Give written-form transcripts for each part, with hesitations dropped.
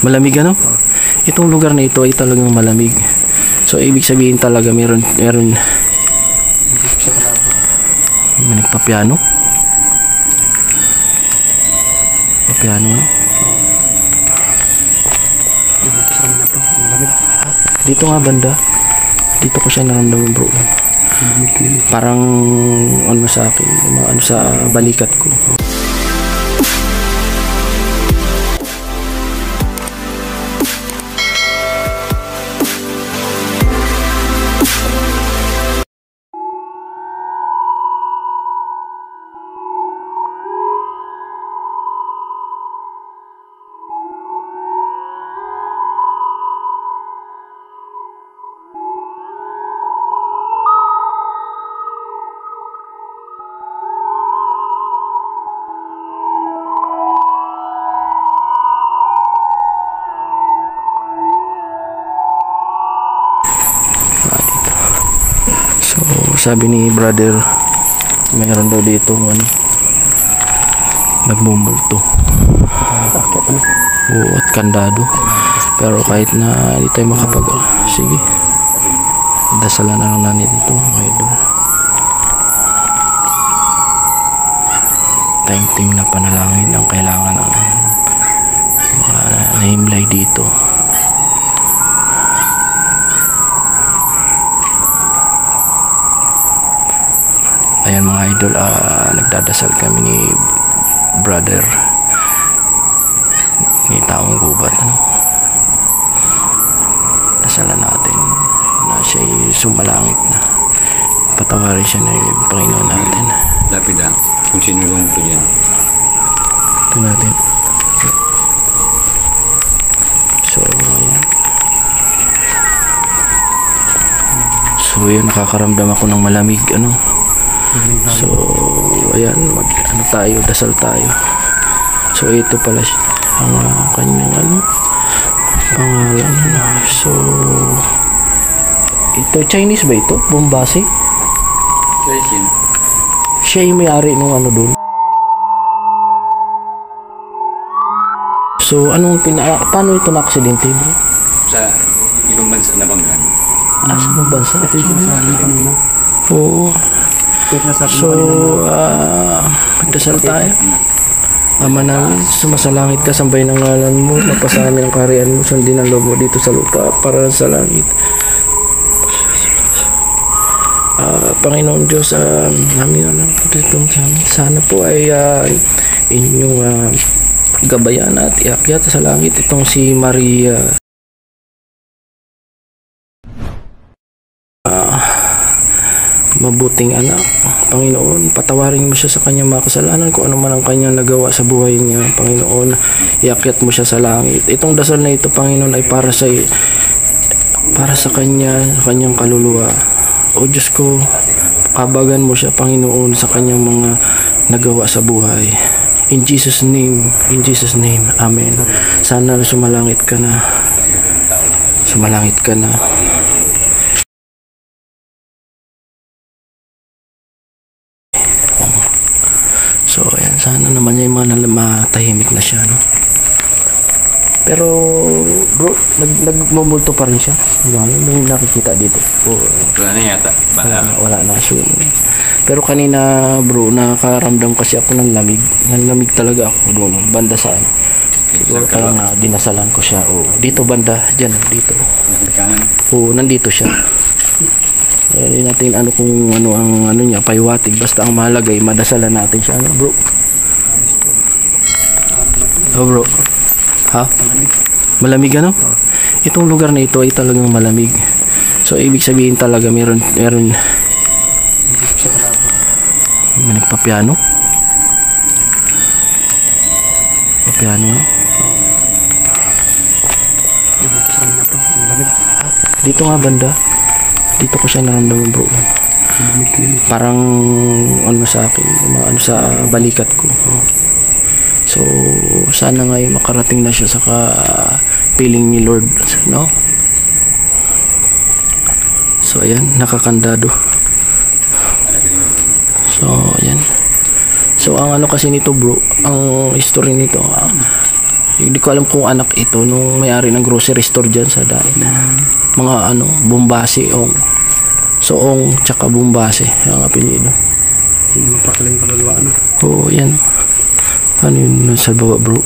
Malamig ano? Itong lugar na ito ay talagang malamig. So ibig sabihin talaga meron may nagpapiano. Papiano no? Dito nga banda. Dito ko siya naramdaman bro. Parang ano sa akin, ano sa balikat ko. Sabi ni brother, mayroon daw dito nagmumulto at kandado, pero kahit na hindi tayo sige, dasalan na lang natin ito mga idol. Time na panalangin ang kailangan ng mga nahimlay dito. Ayan mga idol, nagdadasal kami ni brother ni Taong Gubat, dasalan natin na siya'y sumalangit na, patawarin siya ng Panginoon natin. Lapid kung sino lang ito yan. Ito natin. So ayan. So yun, nakakaramdam ako ng malamig So, ayan, tayo, dasal tayo. So, ito pala ang kanyang pangalan. So, ito, Chinese ba ito? Bombasi? Siya yung may-ari nung doon. So, paano ito na-aksidente, bro? Sa ibang bansa na banggan. Sa ibang bansa? Oo. So, magdasal tayo. Ama namin, sumasalangit ka, sambahin ang ngalan mo, mapasahan ang kaharian mo, sundin ang loob mo dito sa lupa para sa langit. Panginoon Diyos, namin sana po ay inyong gabayan at iakyat sa langit itong si Maria. Mabuting anak, Panginoon, patawarin mo siya sa kanyang mga kasalanan, kung ano man ang kanyang nagawa sa buhay niya, Panginoon, iakyat mo siya sa langit. Itong dasal na ito, Panginoon, ay para sa kanyang kaluluwa. O Diyos ko, kabagan mo siya, Panginoon, sa kanyang mga nagawa sa buhay. In Jesus' name, Amen. Sana sumalangit ka na. So, ayan, sana naman niya yung matahimik na siya, Pero, bro, nagmumulto pa rin siya. May nakikita dito. Wala na yata. Wala na. So, pero kanina, bro, nakaramdam kasi ako ng lamig. Nanlamig talaga ako doon, banda saan. Siguro parang dinasalan ko siya. Dito banda, dyan, dito. Nandito siya. Hindi natin kung ang niya, paiwatig. Basta ang mahalaga ay madasalan natin siya. Bro? Bro? Ha? Malamig Itong lugar na ito ay talagang malamig. So ibig sabihin talaga meron may nagpapiano. Papiano Dito nga banda. Dito ko siya naramdaman bro. Parang sa akin, sa balikat ko. So sana ngayon makarating na siya sa piling ni Lord, So ayan, nakakandado. So ayan. So ang kasi nito bro, ang history nito, Hindi ko alam kung anak ito nung may-ari ng grocery store dyan sa Dain. Mga ano, Bumbasi, Soong, tsaka Bumbasi ang apelyido. Hindi mo pakala yung kaluluwa, ano? Oo, yan. Ano yun sa baba, bro?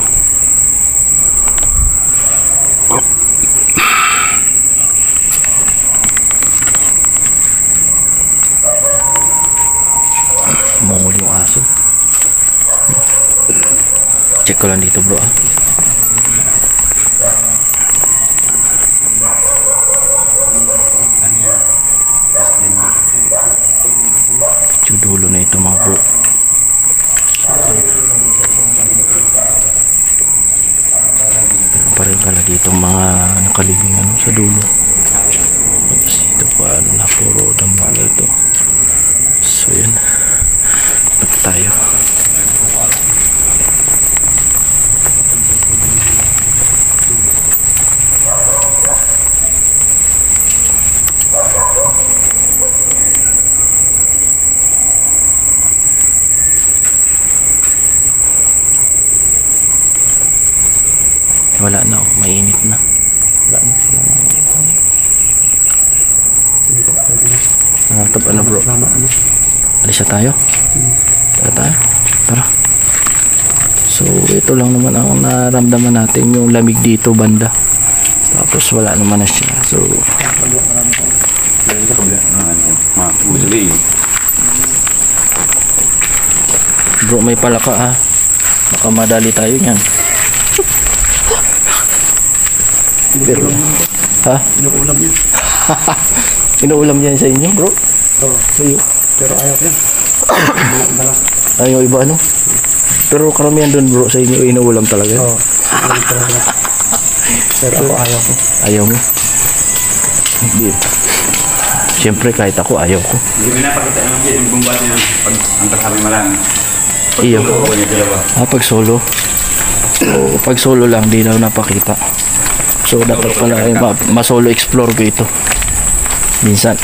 Mongol yung aso. Check ko lang dito, bro, ah. Dulo na ito, mga bro. Pero pa rin pala dito mga nakalibing ano sa dulo. Tapos dito pa ano na puro damo na ito. So yan, bata tayo. Wala na, mainit na. Wala na. Natap ano, bro? Alis na tayo? Tara tayo. Tara. So ito lang naman ang naramdaman natin, yung lamig dito banda. Tapos wala naman na siya. So bro, may palaka, ha. Baka madali tayo niyan. Pero, ha? Inuulam yan. Inuulam yan sa inyo, bro? Oo. Ayo. Pero ayaw yan. Ayaw iba, ano? Pero karamihan doon, bro, sa inyo inuulam talaga. Oo. Pero ako ayaw ko. Ayaw mo? Hindi. Siyempre, kahit ako, ayaw ko. Hindi mo napakita naman siya yung Bumbasi ng ang kasabi malang. Iyo. Pag solo. So, pag solo lang, di daw napakita. So, dapat pala ma-solo explore ko ito. Minsan.